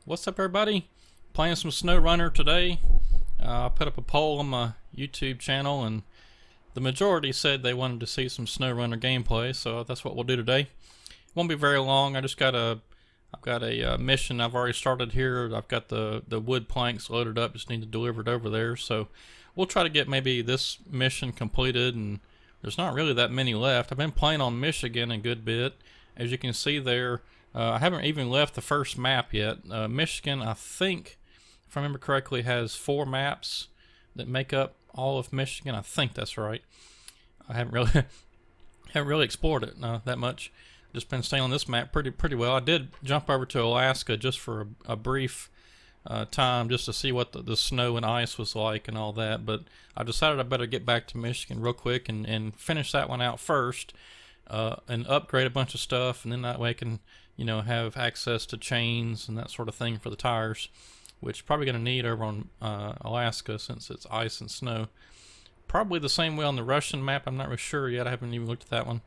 What's up, everybody? Playing some Snowrunner today. I put up a poll on my YouTube channel, and the majority said they wanted to see some Snowrunner gameplay, so that's what we'll do today. Won't be very long. I've got a mission I've already started here. I've got the wood planks loaded up. Just need to deliver it over there. So we'll try to get maybe this mission completed, and there's not really that many left. I've been playing on Michigan a good bit. As you can see there, I haven't even left the first map yet. Michigan, I think, if I remember correctly, has 4 maps that make up all of Michigan. I think that's right. I haven't really explored it that much. Just been staying on this map pretty well. I did jump over to Alaska just for a brief time, just to see what the snow and ice was like and all that. But I decided I better get back to Michigan real quick and finish that one out first, and upgrade a bunch of stuff, and then that way I can, have access to chains and that sort of thing for the tires, which probably going to need over on Alaska since it's ice and snow. Probably the same way on the Russian map. I'm not really sure yet. I haven't even looked at that one.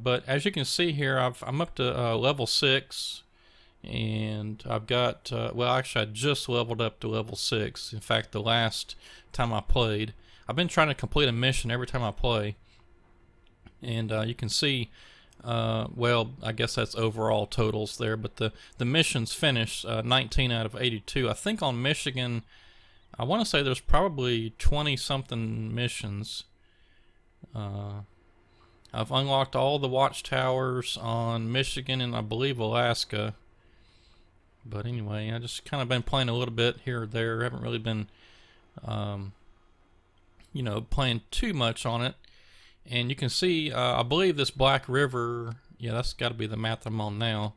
But as you can see here, I'm up to level 6, and I've got, well, actually I just leveled up to level 6. In fact, the last time I played, I've been trying to complete a mission every time I play, and you can see, well, I guess that's overall totals there, but the missions finished 19 out of 82. I think on Michigan, I want to say there's probably 20 something missions. I've unlocked all the watchtowers on Michigan and I believe Alaska. But anyway, I just kind of been playing a little bit here or there. I haven't really been, playing too much on it. And you can see, I believe this Black River, yeah, that's got to be the map I'm on now.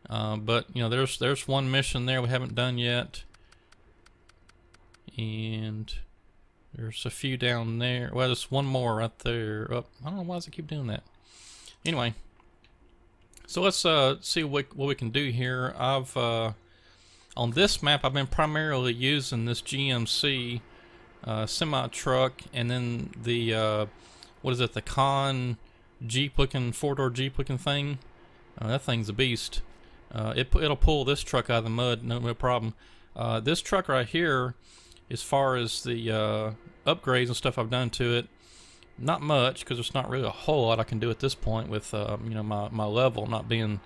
But, there's one mission there we haven't done yet. And there's a few down there. Well, there's one more right there. Oh, I don't know why does it keep doing that. Anyway, so let's see what we can do here. On this map, I've been primarily using this GMC semi truck, and then the what is it? The Con Jeep looking 4-door Jeep looking thing. That thing's a beast. It'll pull this truck out of the mud, no problem. This truck right here, as far as the upgrades and stuff I've done to it, not much, because there's not really a whole lot I can do at this point with my level not being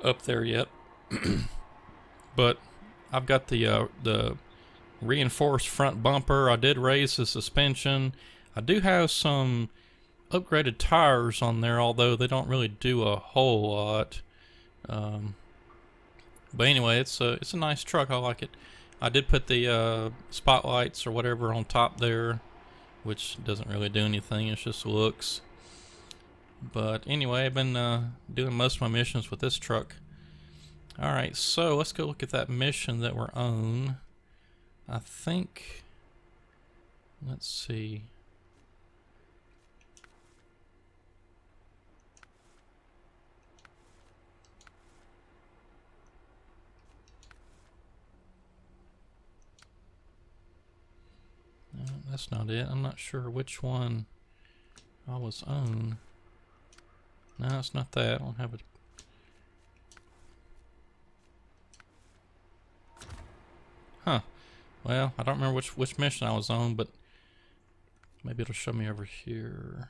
up there yet. But I've got the reinforced front bumper. I did raise the suspension. I do have some upgraded tires on there, although they don't really do a whole lot. But anyway, it's a nice truck. I like it. I did put the spotlights or whatever on top there, which doesn't really do anything. It's just looks. But anyway, I've been doing most of my missions with this truck. Alright, so let's go look at that mission that we're on. I think, let's see. No, that's not it. I'm not sure which one I was on. No, it's not that. I don't have it. Huh. Well, I don't remember which mission I was on, but maybe it'll show me over here.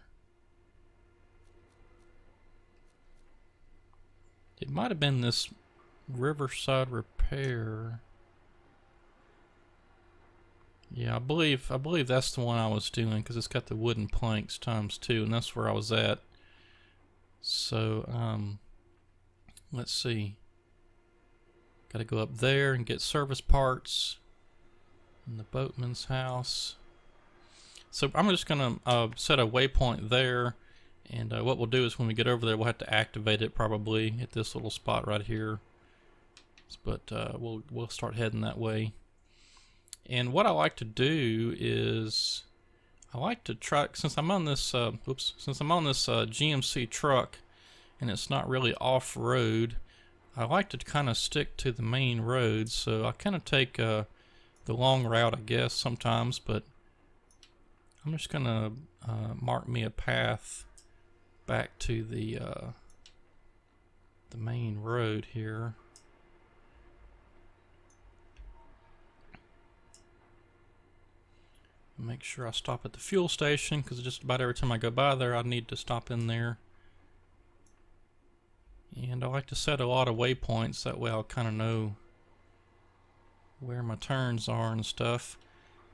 It might have been this Riverside Repair. Yeah, I believe that's the one I was doing, because it's got the wooden planks ×2, and that's where I was at. So, let's see. Got to go up there and get service parts in the Boatman's house. So I'm just going to set a waypoint there, and what we'll do is when we get over there, we'll have to activate it probably at this little spot right here. But we'll start heading that way. And what I like to do is I like to try, since I'm on this GMC truck and it's not really off-road, I like to kind of stick to the main road. So I kind of take the long route, I guess, sometimes, but I'm just gonna mark me a path back to the main road here. Make sure I stop at the fuel station, because just about every time I go by there I need to stop in there. And I like to set a lot of waypoints, that way I'll kind of know where my turns are and stuff.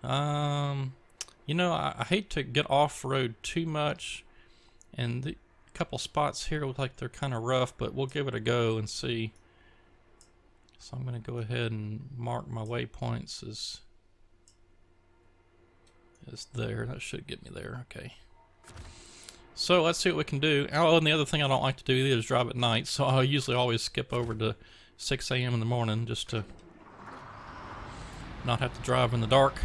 You know, I hate to get off-road too much, and the couple spots here look like they're kind of rough, but we'll give it a go and see. So I'm going to go ahead and mark my waypoints as there. That should get me there. Okay. So let's see what we can do. Oh, and the other thing I don't like to do is drive at night, so I usually always skip over to 6 a.m. in the morning just to not have to drive in the dark.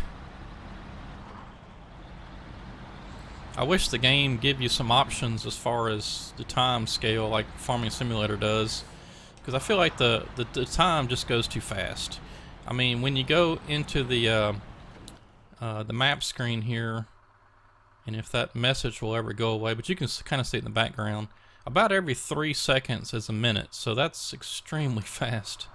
I wish the game gave you some options as far as the time scale like Farming Simulator does, because I feel like the time just goes too fast. I mean, when you go into the map screen here, and if that message will ever go away, but you can kind of see it in the background, about every 3 seconds is a minute, so that's extremely fast.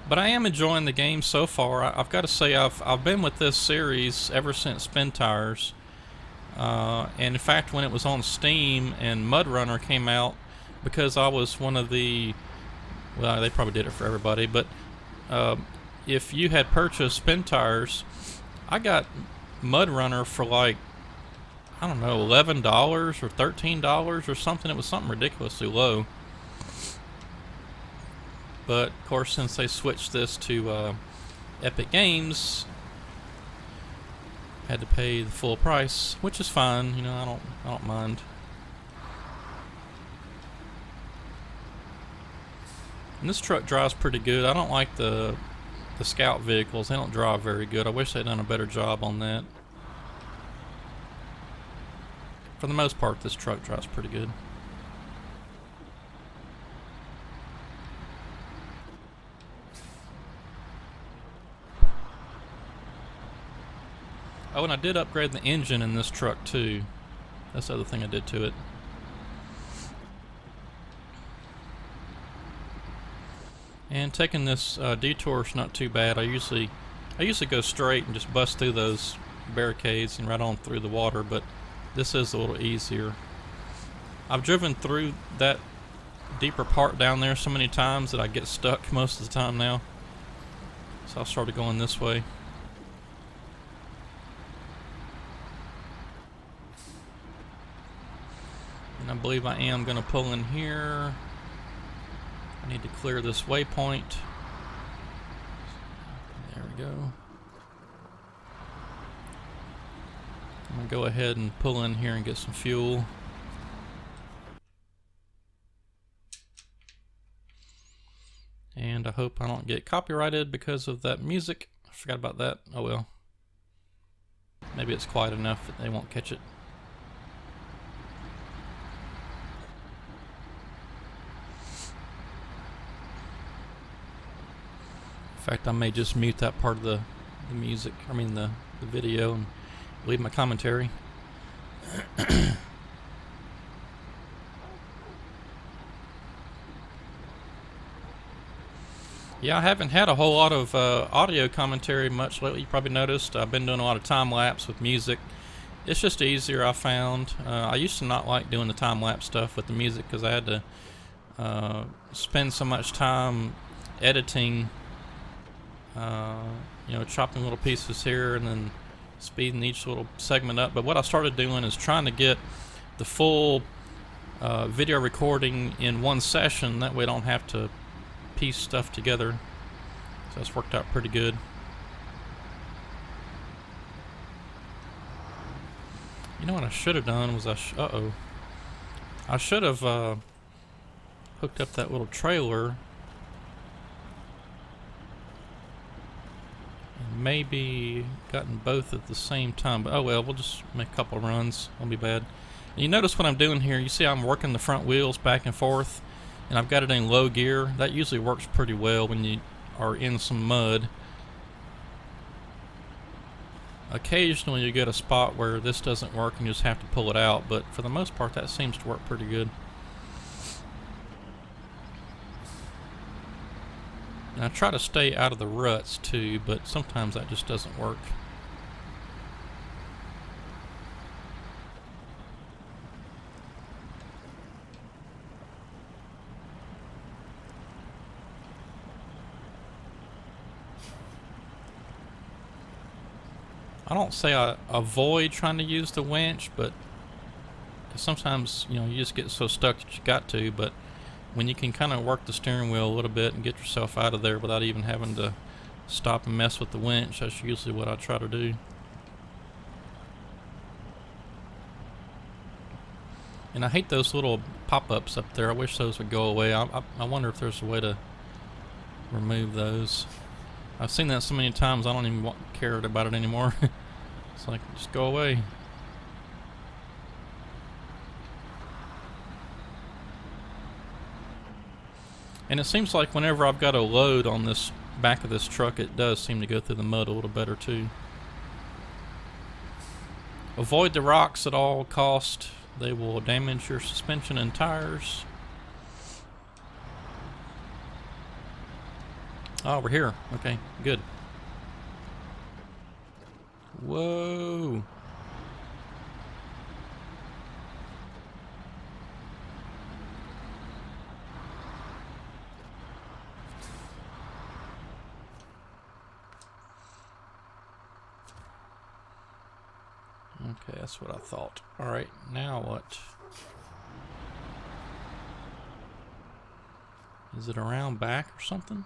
But I am enjoying the game so far. I've got to say I've been with this series ever since Spin Tires, and in fact when it was on Steam and Mudrunner came out, because I was one of the, well, they probably did it for everybody, but if you had purchased Spin Tires, I got Mudrunner for like, I don't know, $11 or $13 or something. It was something ridiculously low. But of course, since they switched this to Epic Games, had to pay the full price, which is fine. You know, I don't mind. And this truck drives pretty good. I don't like the Scout vehicles. They don't drive very good. I wish they'd done a better job on that. For the most part, this truck drives pretty good. Oh, and I did upgrade the engine in this truck too. That's the other thing I did to it. And taking this detour is not too bad. I usually go straight and just bust through those barricades and right on through the water, but this is a little easier. I've driven through that deeper part down there so many times that I get stuck most of the time now. So I started going this way. And I believe I am going to pull in here. I need to clear this waypoint. There we go. I'm going to go ahead and pull in here and get some fuel. And I hope I don't get copyrighted because of that music. I forgot about that. Oh well. Maybe it's quiet enough that they won't catch it. In fact, I may just mute that part of the music, I mean the video, and leave my commentary. Yeah, I haven't had a whole lot of audio commentary much lately. You probably noticed I've been doing a lot of time-lapse with music. It's just easier, I found. I used to not like doing the time-lapse stuff with the music because I had to spend so much time editing, you know, chopping little pieces here and then speeding each little segment up. But what I started doing is trying to get the full video recording in one session. That way I don't have to piece stuff together. So that's worked out pretty good. You know what I should have done was I should have hooked up that little trailer and maybe gotten both at the same time, but oh well, we'll just make a couple runs. Won't be bad. And you notice what I'm doing here. You see I'm working the front wheels back and forth, and I've got it in low gear. That usually works pretty well when you are in some mud. Occasionally you get a spot where this doesn't work and you just have to pull it out, but for the most part that seems to work pretty good. And I try to stay out of the ruts too, but sometimes that just doesn't work. I don't say I avoid trying to use the winch, but sometimes, you know, you just get so stuck that you got to, but when you can kind of work the steering wheel a little bit and get yourself out of there without even having to stop and mess with the winch, that's usually what I try to do. And I hate those little pop-ups up there. I wish those would go away. I wonder if there's a way to remove those. I've seen that so many times I don't even care about it anymore. It's like, just go away. And it seems like whenever I've got a load on this back of this truck, it does seem to go through the mud a little better too. Avoid the rocks at all cost. They will damage your suspension and tires. Oh, we're here. Okay, good. Whoa. Okay, that's what I thought. Alright, now what? Is it around back or something?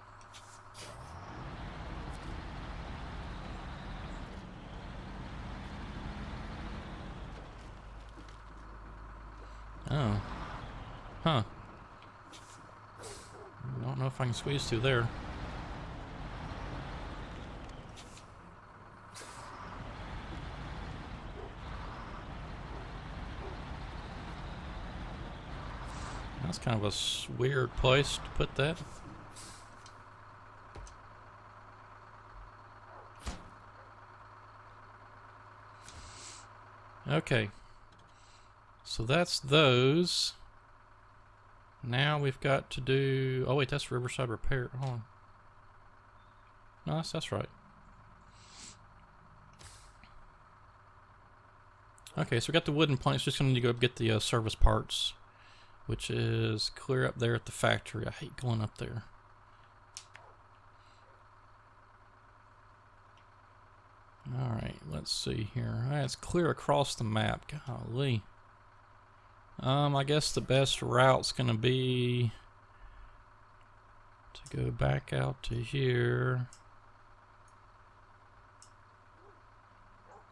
Oh. Huh. I don't know if I can squeeze through there. That's kind of a weird place to put that. Okay. So that's those. Now we've got to do... Oh wait, that's Riverside Repair. Hold on. No, that's right. Okay, so we got the wooden planks. Just going to go get the service parts, which is clear up there at the factory. I hate going up there. Alright, let's see here. Alright, it's clear across the map. Golly. I guess the best route's gonna be to go back out to here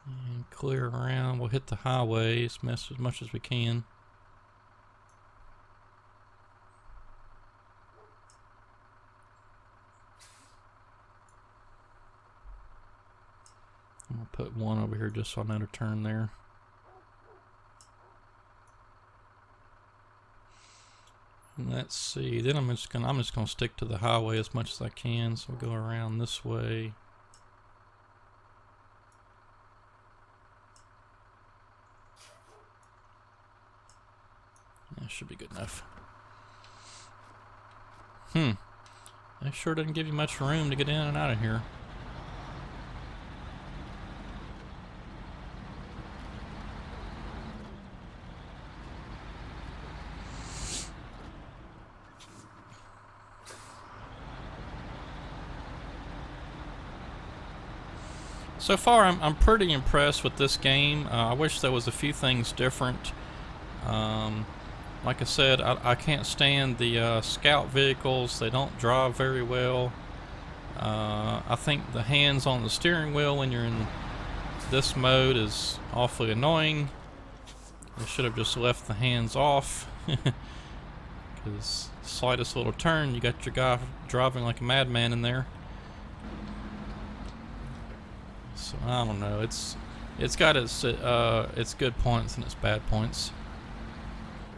and clear around. We'll hit the highways, mess as much as we can. I'm gonna put one over here just so I know to turn there. Let's see. Then I'm just gonna stick to the highway as much as I can. So we'll go around this way. That should be good enough. That sure doesn't give you much room to get in and out of here. So far, I'm pretty impressed with this game. I wish there was a few things different. Like I said, I can't stand the scout vehicles. They don't drive very well. I think the hands on the steering wheel when you're in this mode is awfully annoying. They should have just left the hands off. Because slightest little turn, you got your guy driving like a madman in there. So I don't know. It's got its good points and its bad points.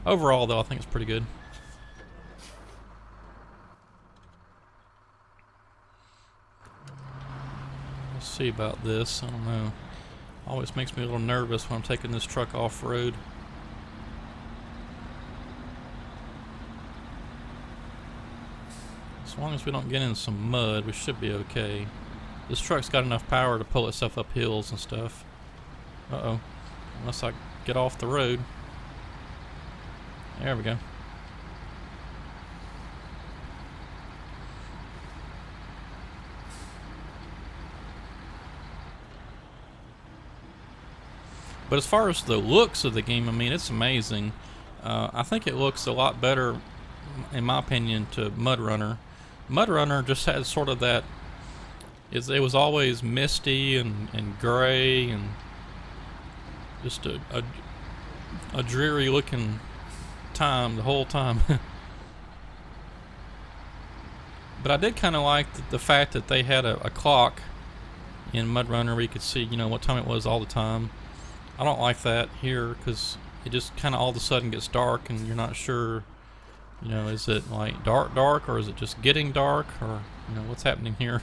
Overall, though, I think it's pretty good. Let's see about this. I don't know. Always makes me a little nervous when I'm taking this truck off-road. As long as we don't get in some mud, we should be okay. This truck's got enough power to pull itself up hills and stuff. Uh-oh. Unless I get off the road. There we go. But as far as the looks of the game, I mean, it's amazing. I think it looks a lot better, in my opinion, to Mud Runner. Mud Runner just had sort of that... It was always misty and gray and just a dreary looking time the whole time. But I did kind of like the fact that they had a clock in Mud Runner where you could see, you know, what time it was all the time. I don't like that here because it just kind of all of a sudden gets dark and you're not sure, you know, is it like dark or is it just getting dark, or, you know, what's happening here.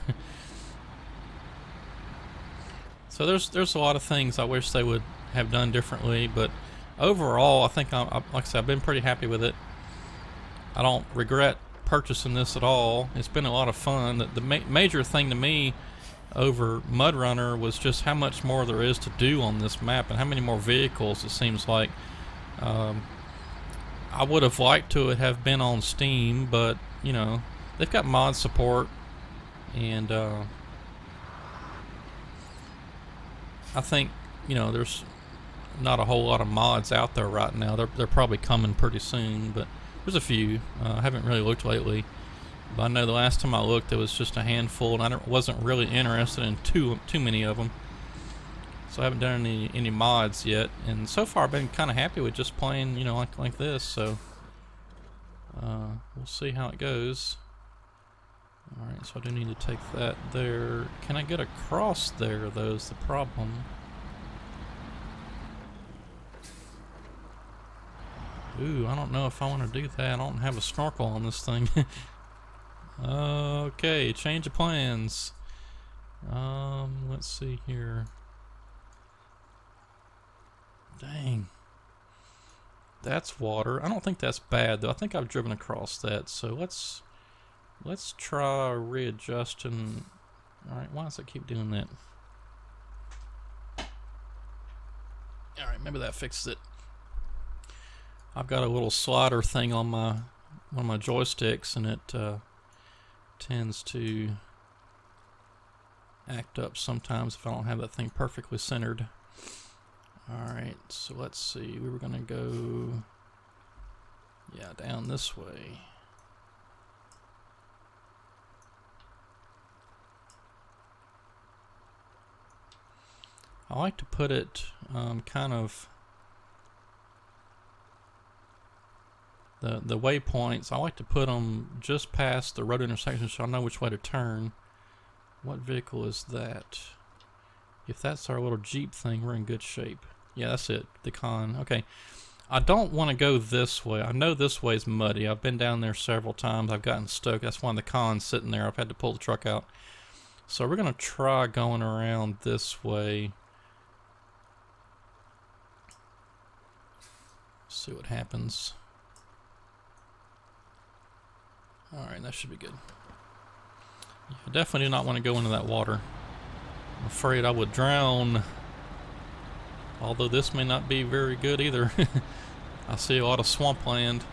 So there's a lot of things I wish they would have done differently, but overall I think like I said, I've been pretty happy with it. I don't regret purchasing this at all. It's been a lot of fun. The major thing to me over Mud Runner was just how much more there is to do on this map and how many more vehicles it seems like. I would have liked to have been on Steam, but you know, they've got mod support, and I think, you know, there's not a whole lot of mods out there right now. They're probably coming pretty soon, but there's a few. I haven't really looked lately, but I know the last time I looked there was just a handful, and I wasn't really interested in too many of them. So I haven't done any mods yet, and so far I've been kind of happy with just playing, you know, like this. So we'll see how it goes. All right, so I do need to take that there. Can I get across there, though, is the problem. Ooh, I don't know if I want to do that. I don't have a snorkel on this thing. Okay, change of plans. Let's see here. Dang. That's water. I don't think that's bad, though. I think I've driven across that, so let's try readjusting. Alright, why does it keep doing that? Alright, maybe that fixes it. I've got a little slider thing on one of my joysticks, and it tends to act up sometimes if I don't have that thing perfectly centered. Alright, so let's see. We were going to go, yeah, down this way. I like to put it kind of the waypoints. I like to put them just past the road intersection so I know which way to turn. What vehicle is that? If that's our little Jeep thing, we're in good shape. Yeah, that's it. The con. Okay. I don't want to go this way. I know this way is muddy. I've been down there several times. I've gotten stuck. That's why the con's sitting there. I've had to pull the truck out. So we're going to try going around this way. See what happens. Alright, that should be good. I definitely do not want to go into that water. I'm afraid I would drown. Although this may not be very good either. I see a lot of swampland.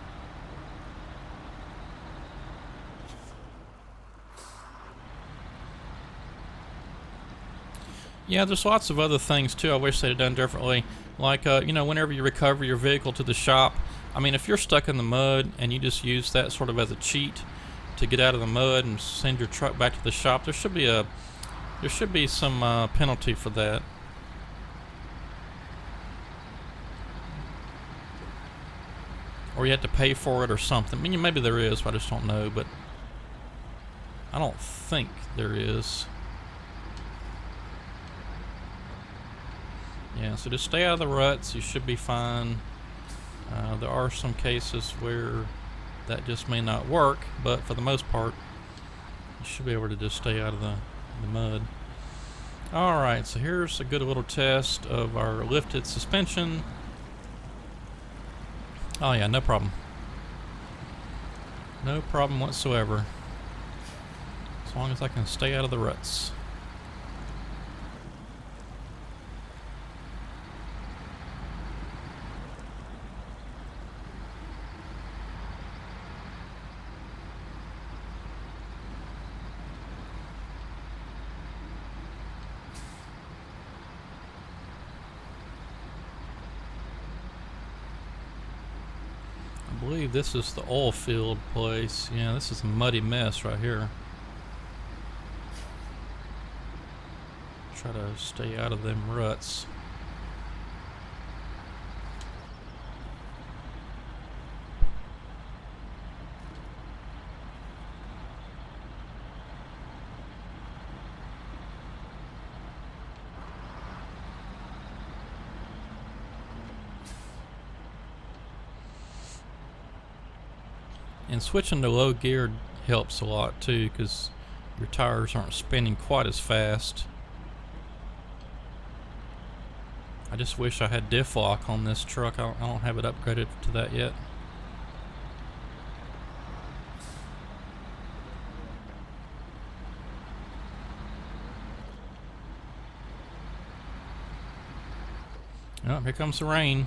Yeah, there's lots of other things too I wish they'd have done differently. Like, you know, whenever you recover your vehicle to the shop, I mean, if you're stuck in the mud and you just use that sort of as a cheat to get out of the mud and send your truck back to the shop, there should be some penalty for that. Or you have to pay for it or something. I mean, maybe there is, but I just don't know. But I don't think there is. Yeah, so just stay out of the ruts. You should be fine. There are some cases where that just may not work, but for the most part, you should be able to just stay out of the mud. Alright, so here's a good little test of our lifted suspension. Oh yeah, no problem. No problem whatsoever. As long as I can stay out of the ruts. I believe this is the oil field place. Yeah, this is a muddy mess right here. Try to stay out of them ruts. And switching to low gear helps a lot too, because your tires aren't spinning quite as fast. I just wish I had diff lock on this truck. I don't have it upgraded to that yet. Oh, here comes the rain.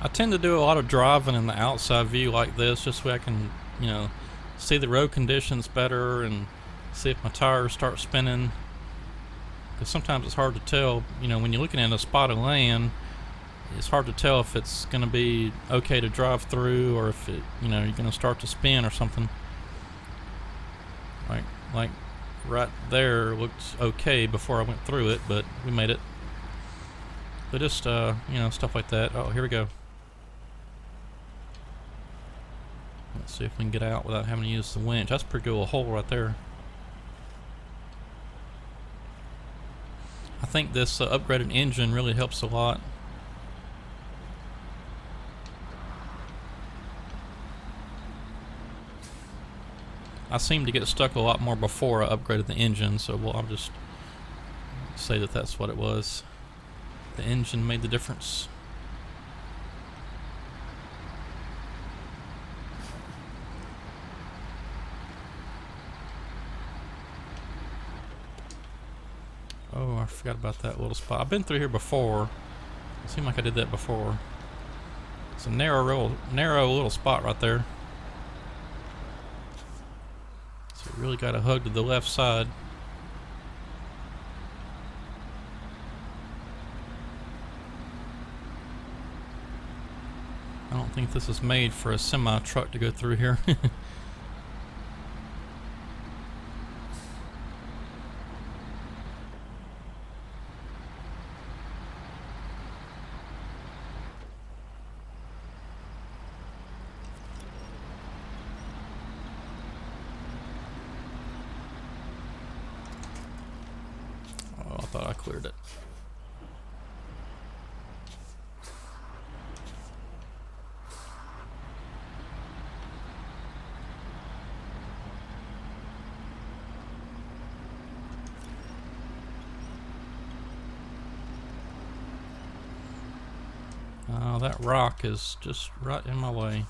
I tend to do a lot of driving in the outside view like this, just so I can, see the road conditions better and see if my tires start spinning. Because sometimes it's hard to tell, when you're looking at a spot of land, it's hard to tell if it's going to be okay to drive through or if you're going to start to spin or something. Like right there looked okay before I went through it, but we made it. But just, stuff like that. Oh, here we go. Let's see if we can get out without having to use the winch. That's a pretty good little hole right there. I think this upgraded engine really helps a lot. I seem to get stuck a lot more before I upgraded the engine, so I'll just say that that's what it was. The engine made the difference. Oh, I forgot about that little spot. I've been through here before. It seemed like I did that before. It's a narrow little spot right there. So you really got to hug to the left side. I don't think this is made for a semi truck to go through here. Oh, I thought I cleared it. Oh, that rock is just right in my way.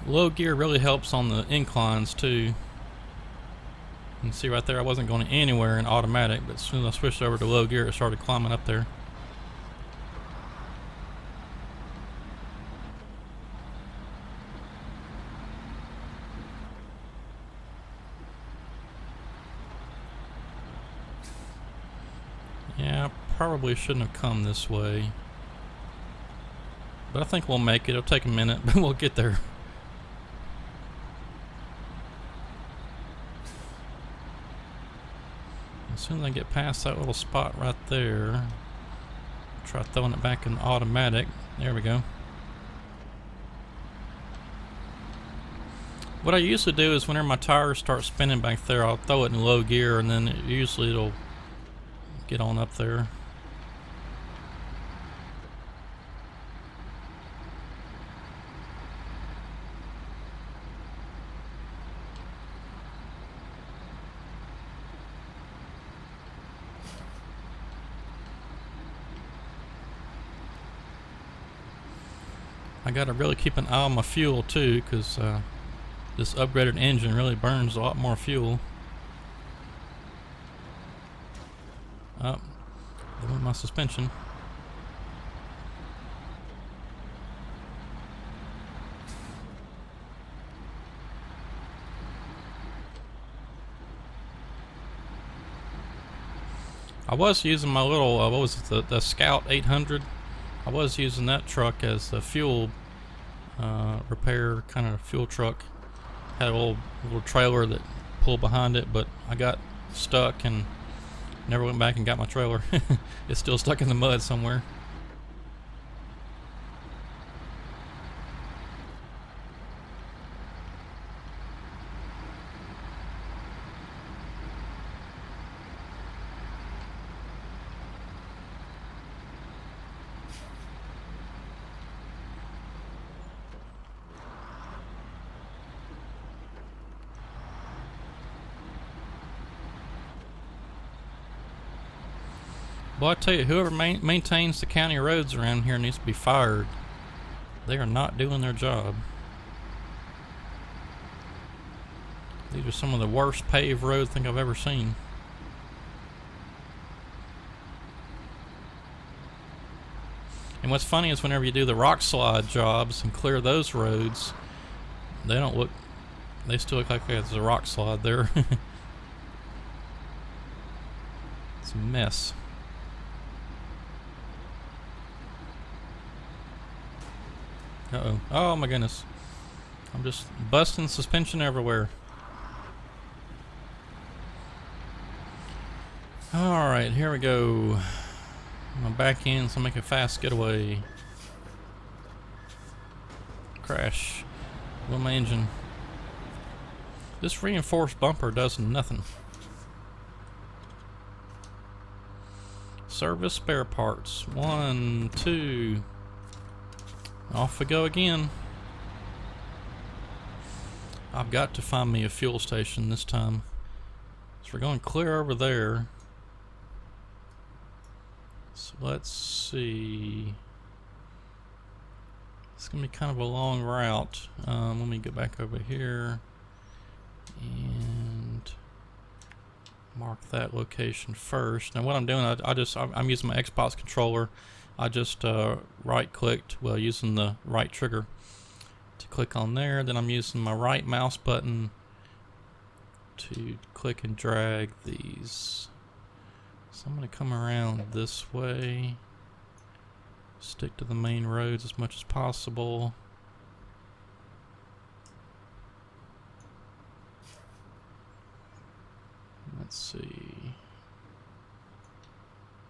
Low gear really helps on the inclines too. You can see right there I wasn't going anywhere in automatic, but as soon as I switched over to low gear it started climbing up there. Yeah, I probably shouldn't have come this way. But I think we'll make it. It'll take a minute, but we'll get there. As soon as I get past that little spot right there, try throwing it back in automatic. There we go. What I usually do is whenever my tires start spinning back there, I'll throw it in low gear, and then usually it'll get on up there. I gotta really keep an eye on my fuel too, because this upgraded engine really burns a lot more fuel. Oh, there went my suspension. I was using my little, what was it, the Scout 800. I was using that truck as a fuel repair kind of fuel truck. Had a little trailer that pulled behind it, but I got stuck and never went back and got my trailer. It's still stuck in the mud somewhere. Well, I tell you, whoever maintains the county roads around here needs to be fired. They are not doing their job. These are some of the worst paved roads I think I've ever seen. And what's funny is whenever you do the rock slide jobs and clear those roads, they don't look, they still look like there's a rock slide there. It's a mess. Uh-oh. Oh my goodness. I'm just busting suspension everywhere. Alright, here we go. I'm gonna back in so I make a fast getaway. Crash. With my engine. This reinforced bumper does nothing. Service spare parts. 1, 2. Off we go again. I've got to find me a fuel station this time. So we're going clear over there. So let's see. It's gonna be kind of a long route. Let me go back over here and mark that location first. Now what I'm doing, I'm using my Xbox controller. I just right-clicked, well, using the right trigger to click on there. Then I'm using my right mouse button to click and drag these. So I'm going to come around this way, stick to the main roads as much as possible. Let's see.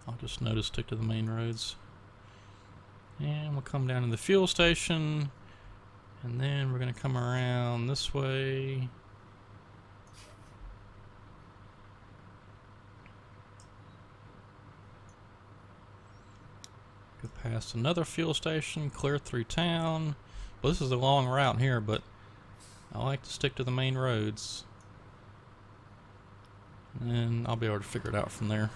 I'll just notice stick to the main roads. And we'll come down to the fuel station, and then we're going to come around this way. Go past another fuel station, clear through town. Well, this is a long route here, but I like to stick to the main roads. And I'll be able to figure it out from there.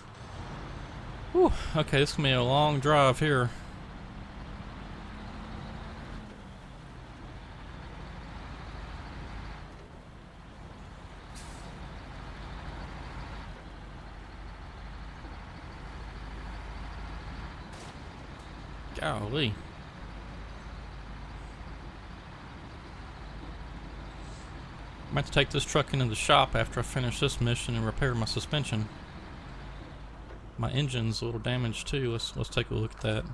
Whew, okay, this is going to be a long drive here. Golly. I'm about to take this truck into the shop after I finish this mission and repair my suspension. My engine's a little damaged too. Let's take a look at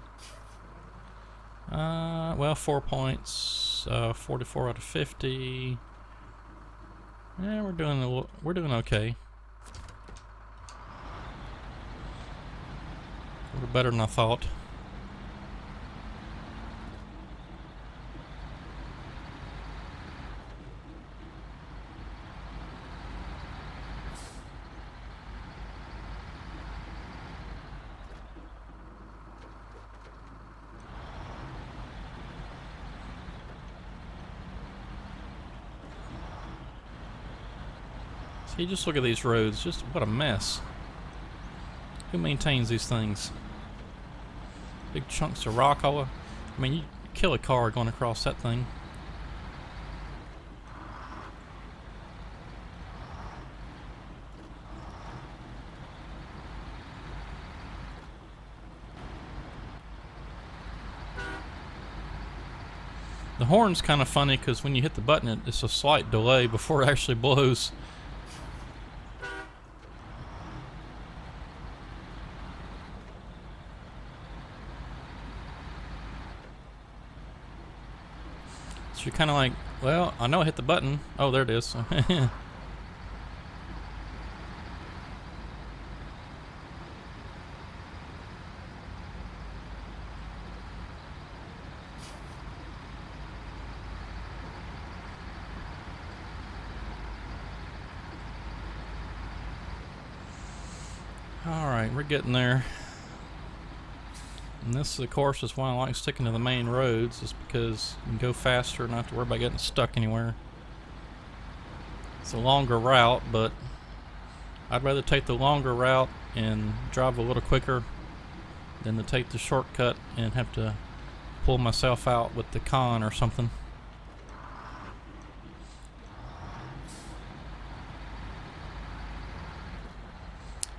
that. Well, 4 points, 44 out of 50. Yeah, we're doing okay. little better than I thought. See, just look at these roads. Just what a mess. Who maintains these things? Big chunks of rock all over. I mean, you kill a car going across that thing. The horn's kind of funny because when you hit the button, it's a slight delay before it actually blows. So you're kind of like, well, I know I hit the button. Oh, there it is. Alright, we're getting there. And this, of course, is why I like sticking to the main roads, is because you can go faster and not have to worry about getting stuck anywhere. It's a longer route, but I'd rather take the longer route and drive a little quicker than to take the shortcut and have to pull myself out with the con or something.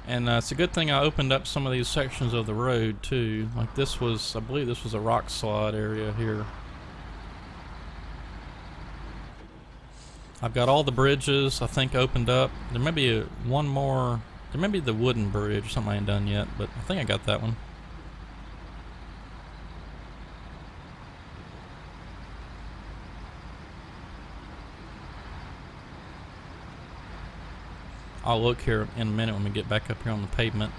And it's a good thing I opened up some of these sections of the road too. Like this was, I believe this was a rock slide area here. I've got all the bridges, I think, opened up. There may be one more, there may be the wooden bridge or something I ain't done yet, but I think I got that one. I'll look here in a minute when we get back up here on the pavement.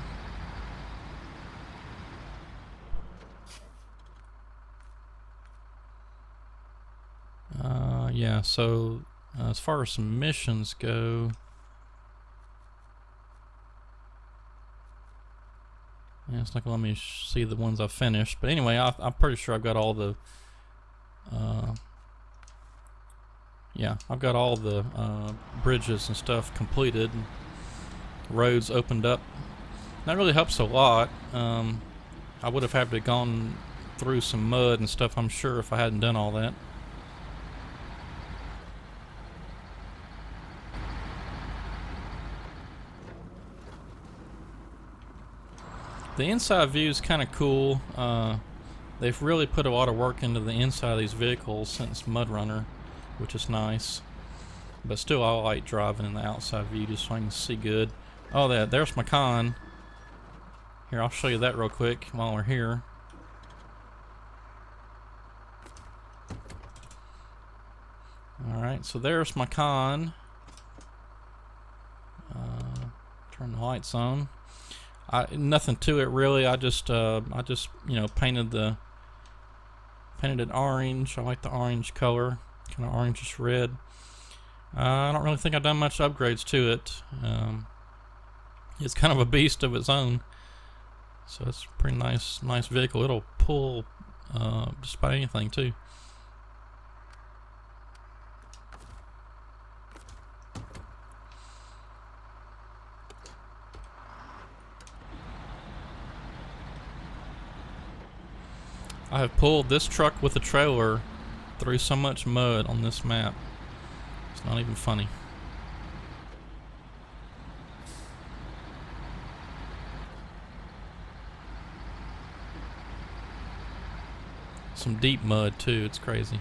Yeah, so as far as some missions go, yeah, it's not gonna let me see the ones I finished. But anyway, I'm pretty sure I've got all the yeah, I've got all the bridges and stuff completed. Roads opened up. That really helps a lot. I would have had to gone through some mud and stuff, I'm sure, if I hadn't done all that. The inside view is kind of cool. They've really put a lot of work into the inside of these vehicles since Mudrunner, which is nice. But still, I like driving in the outside view just so I can see good. Oh, there's my con. Here, I'll show you that real quick while we're here. Alright, so there's my con. Turn the lights on. Nothing to it really. I just you know, painted it orange. I like the orange color, kind of orangish red. I don't really think I've done much upgrades to it. It's kind of a beast of its own, so it's a pretty nice vehicle. It'll pull just about anything too. I have pulled this truck with a trailer through so much mud on this map. It's not even funny. Some deep mud too, it's crazy.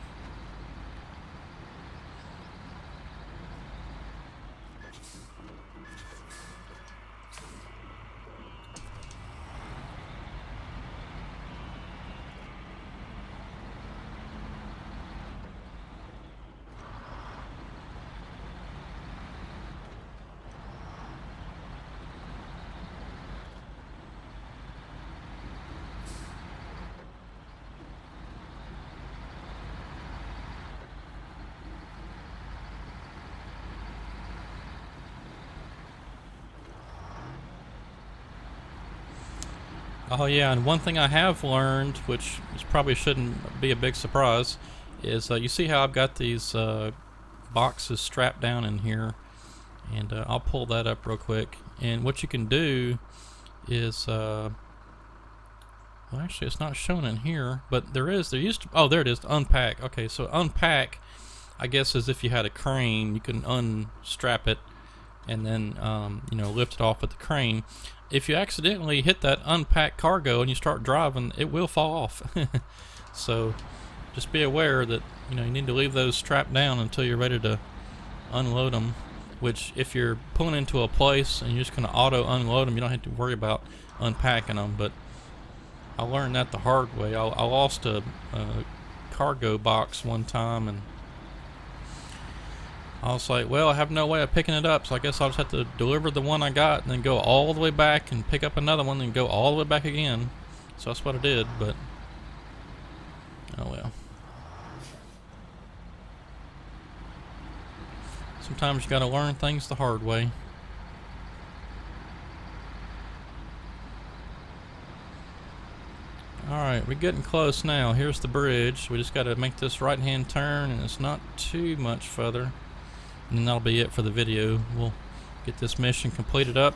Oh yeah, and one thing I have learned, which probably shouldn't be a big surprise, is you see how I've got these boxes strapped down in here, and I'll pull that up real quick. And what you can do is, well, actually, it's not shown in here, but there used to. Oh, there it is. Unpack. Okay, so unpack, I guess, is if you had a crane, you can unstrap it and then lift it off with the crane. If you accidentally hit that unpack cargo and you start driving, it will fall off. So just be aware that you need to leave those strapped down until you're ready to unload them. Which, if you're pulling into a place and you're just going to auto unload them, you don't have to worry about unpacking them. But I learned that the hard way. I lost a cargo box one time, and I was like, well, I have no way of picking it up, so I guess I'll just have to deliver the one I got and then go all the way back and pick up another one and go all the way back again. So that's what I did, but oh well. Sometimes you gotta learn things the hard way. Alright, we're getting close now. Here's the bridge. We just gotta make this right hand turn, and it's not too much further. And then that'll be it for the video. We'll get this mission completed up.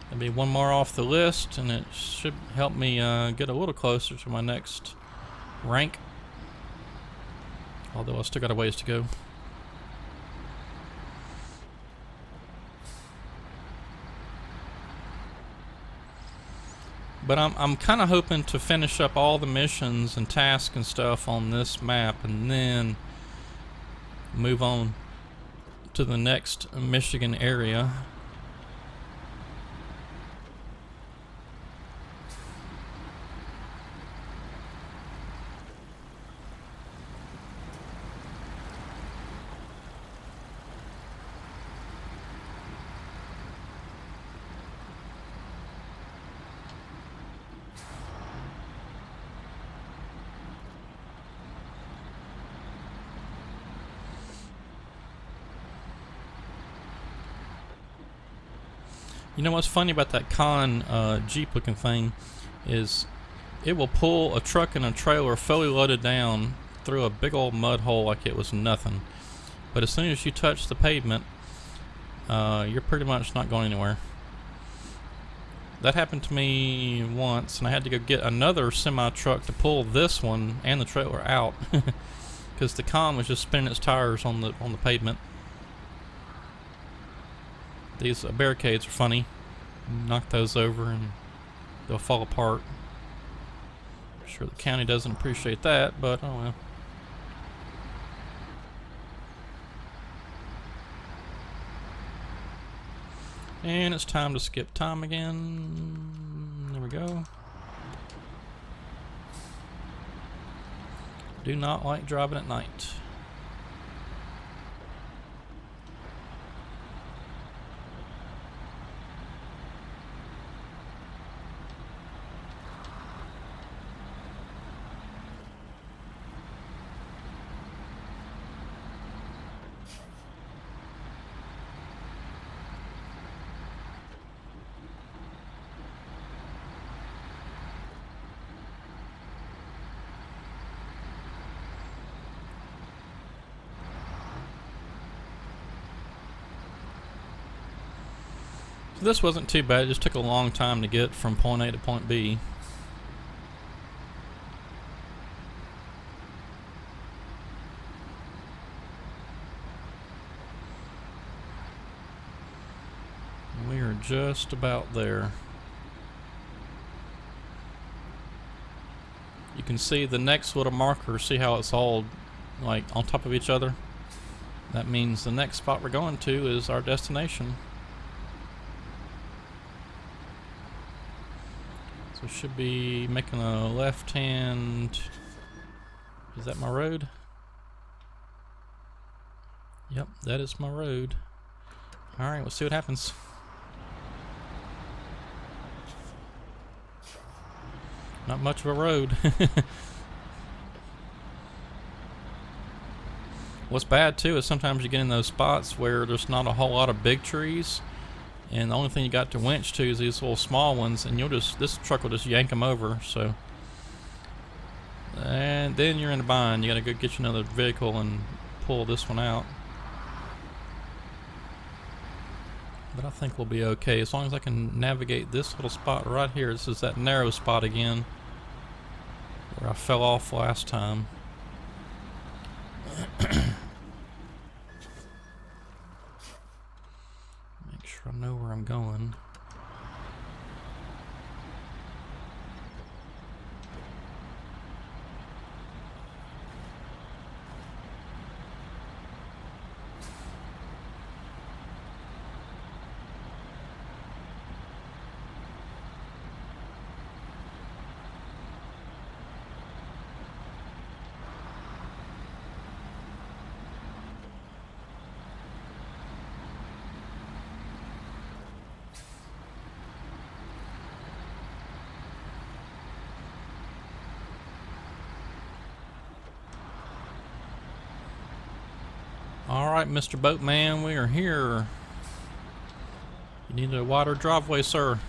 There'll be one more off the list, and it should help me get a little closer to my next rank. Although I still got a ways to go. But I'm kind of hoping to finish up all the missions and tasks and stuff on this map, and then move on to the next Michigan area. You know what's funny about that Jeep looking thing is it will pull a truck and a trailer fully loaded down through a big old mud hole like it was nothing. But as soon as you touch the pavement, you're pretty much not going anywhere. That happened to me once, and I had to go get another semi-truck to pull this one and the trailer out because the con was just spinning its tires on the pavement. These barricades are funny. Knock those over and they'll fall apart. I'm sure the county doesn't appreciate that, but oh well. And it's time to skip time again. There we go. Do not like driving at night. So this wasn't too bad, it just took a long time to get from point A to point B. We are just about there. You can see the next little marker, see how it's all like on top of each other? That means the next spot we're going to is our destination. So should be making a left hand. Is that my road? Yep, that is my road. Alright, we'll see what happens. Not much of a road. What's bad too is sometimes you get in those spots where there's not a whole lot of big trees, And the only thing you got to winch to is these little small ones, and this truck will just yank them over. So, and then you're in a bind. You got to go get you another vehicle and pull this one out. But I think we'll be okay as long as I can navigate this little spot right here. This is that narrow spot again where I fell off last time. Make sure I know where I'm going. Alright, Mr. Boatman, we are here. You need a wider driveway, sir.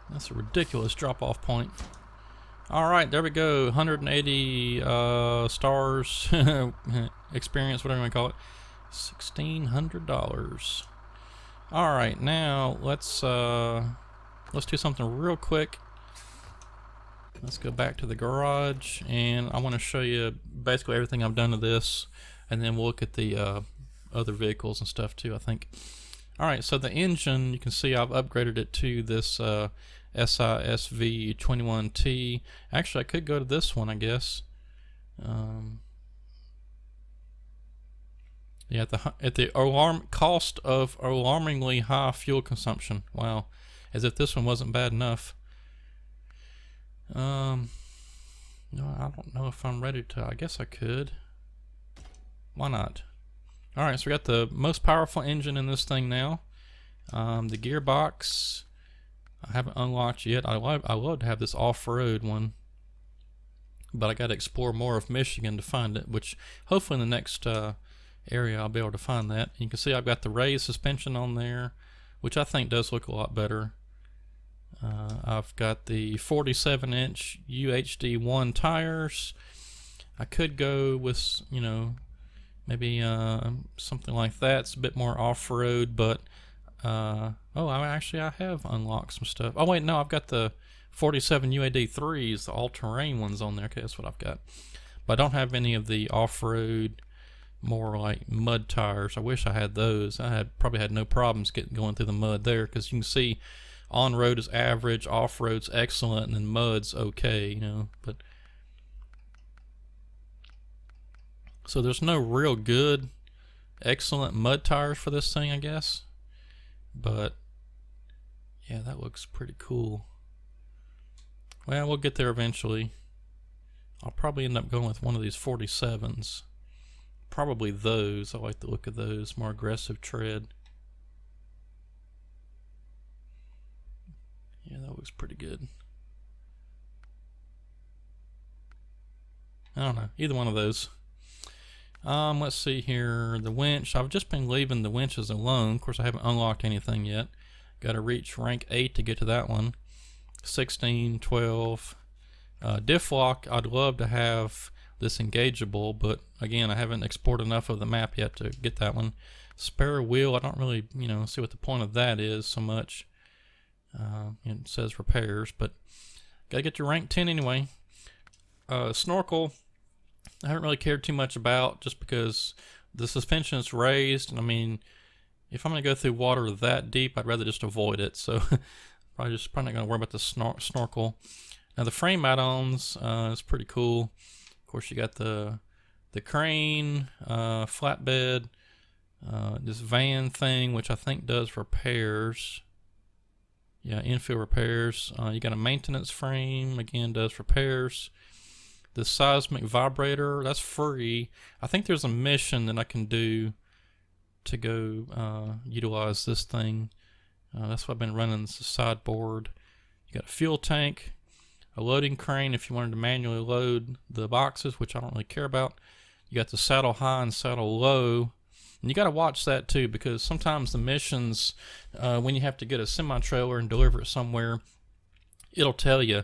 That's a ridiculous drop-off point. Alright, there we go. 180 stars experience, whatever you want to call it. $1,600. Alright, now let's do something real quick. Let's go back to the garage, and I want to show you basically everything I've done to this, and then we'll look at the other vehicles and stuff too, I think. Alright, so the engine, you can see I've upgraded it to this SISV 21T. Actually, I could go to this one, I guess. Yeah, at the cost of alarmingly high fuel consumption. Wow, as if this one wasn't bad enough. No, I don't know if I'm ready to. I guess I could. Why not? Alright, so we got the most powerful engine in this thing now. The gearbox I haven't unlocked yet. I love to have this off-road one, but I got to explore more of Michigan to find it, which hopefully in the next area I'll be able to find that. You can see I've got the raised suspension on there, which I think does look a lot better. I've got the 47-inch UHD1 tires. I could go with, you know, maybe something like that. It's a bit more off-road, but oh, I have unlocked some stuff. Oh wait, no, I've got the 47 UAD3s, the all-terrain ones on there. Okay, that's what I've got. But I don't have any of the off-road, more like mud tires. I wish I had those. I probably had no problems going through the mud there, because you can see on-road is average, off-road's excellent, and then mud's okay, you know. But so there's no real good, excellent mud tires for this thing, I guess. But yeah, that looks pretty cool. Well, we'll get there eventually. I'll probably end up going with one of these 47s. Probably those. I like the look of those. More aggressive tread. Yeah, that looks pretty good. I don't know. Either one of those. Let's see here. The winch. I've just been leaving the winches alone. Of course, I haven't unlocked anything yet. Got to reach rank 8 to get to that one. 16, 12. Diff lock. I'd love to have this engageable, but again, I haven't exported enough of the map yet to get that one. Spare wheel. I don't really, you know, see what the point of that is so much. It says repairs, but gotta get your rank 10 anyway. Snorkel, I haven't really cared too much about, just because the suspension is raised, and I mean, if I'm gonna go through water that deep, I'd rather just avoid it. So probably not gonna worry about the snorkel. Now the frame add-ons is pretty cool. Of course, you got the crane, flatbed, this van thing, which I think does repairs. Yeah, infield repairs. You got a maintenance frame, again, does repairs. The seismic vibrator, that's free. I think there's a mission that I can do to go utilize this thing. That's what I've been running, this sideboard. You got a fuel tank, a loading crane if you wanted to manually load the boxes, which I don't really care about. You got the saddle high and saddle low. And you got to watch that too, because sometimes the missions, when you have to get a semi-trailer and deliver it somewhere, it'll tell you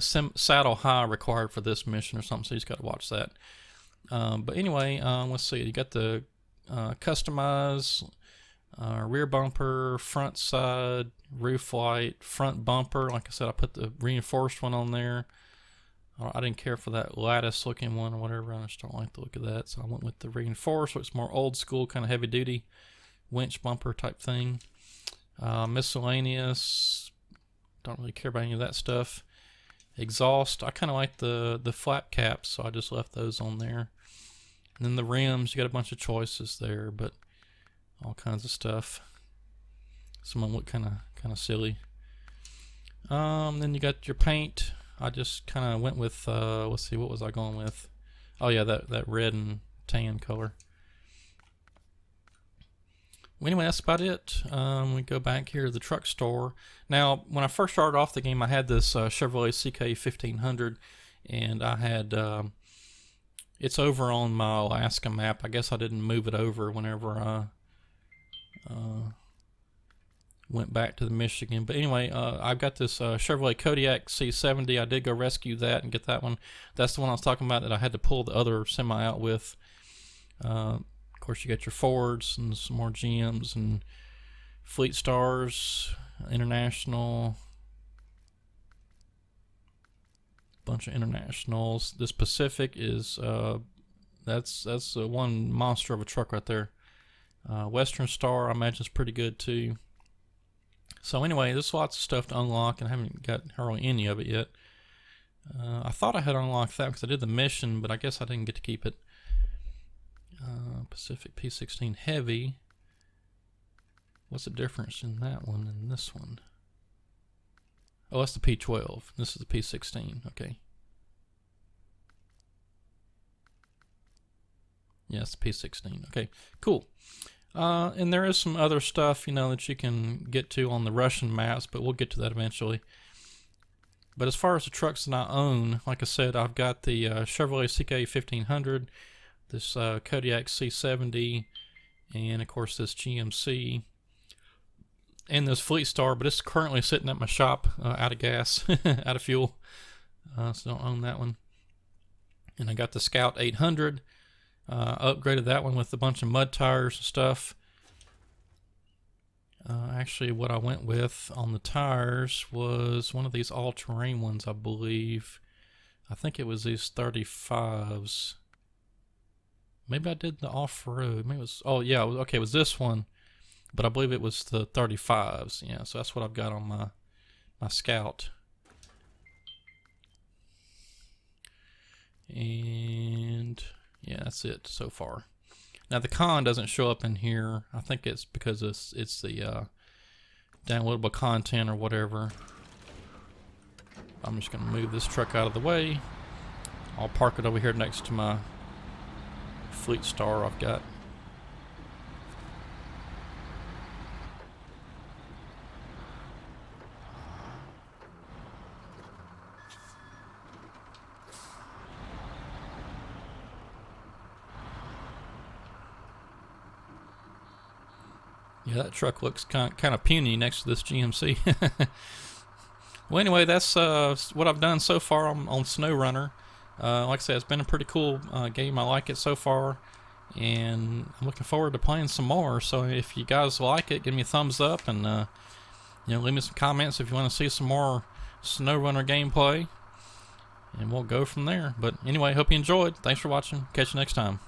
saddle high required for this mission or something, so you just got to watch that. But anyway, let's see. You got the customize rear bumper, front side, roof light, front bumper. Like I said, I put the reinforced one on there. I didn't care for that lattice looking one or whatever. I just don't like the look of that, so I went with the reinforced, which is more old school, kind of heavy duty winch bumper type thing. Miscellaneous, don't really care about any of that stuff. Exhaust, I kind of like the flap caps, so I just left those on there. And then the rims, you got a bunch of choices there, but all kinds of stuff. Some of them look kind of silly. Then you got your paint. I just kind of went with, let's see, what was I going with? Oh yeah, that red and tan color. Well, anyway, that's about it. We go back here to the truck store. Now, when I first started off the game, I had this Chevrolet CK-1500, and I had, it's over on my Alaska map. I guess I didn't move it over whenever I went back to the Michigan. But anyway, I've got this Chevrolet Kodiak C70. I did go rescue that and get that one. That's the one I was talking about that I had to pull the other semi out with. Of course, you got your Fords and some more GMs and Fleet Stars, International, bunch of Internationals. This Pacific is that's one monster of a truck right there. Western Star, I imagine, is pretty good too. So anyway, there's lots of stuff to unlock, and I haven't got hardly any of it yet. I thought I had unlocked that because I did the mission, but I guess I didn't get to keep it. Pacific P16 Heavy. What's the difference in that one and this one? Oh, that's the P12. This is the P16. Okay. Yeah, it's the P16. Okay, cool. And there is some other stuff, you know, that you can get to on the Russian maps, but we'll get to that eventually. But as far as the trucks that I own, like I said, I've got the Chevrolet CK-1500, this Kodiak C70, and of course this GMC, and this Fleet Star, but it's currently sitting at my shop out of gas, out of fuel, so don't own that one. And I got the Scout 800. Upgraded that one with a bunch of mud tires and stuff. Actually, what I went with on the tires was one of these all-terrain ones, I believe. I think it was these 35s. Maybe I did the off-road. Maybe it was, oh yeah, okay, it was this one. But I believe it was the 35s. Yeah, so that's what I've got on my Scout. And yeah, that's it so far. Now the con doesn't show up in here. I think it's because it's the downloadable content or whatever. I'm just going to move this truck out of the way. I'll park it over here next to my Fleet Star I've got. Yeah, that truck looks kind of puny next to this GMC. Well, anyway, that's what I've done so far on Snowrunner. Like I said, it's been a pretty cool game. I like it so far, and I'm looking forward to playing some more. So if you guys like it, give me a thumbs up, and leave me some comments if you want to see some more Snowrunner gameplay, and we'll go from there. But anyway, hope you enjoyed. Thanks for watching. Catch you next time.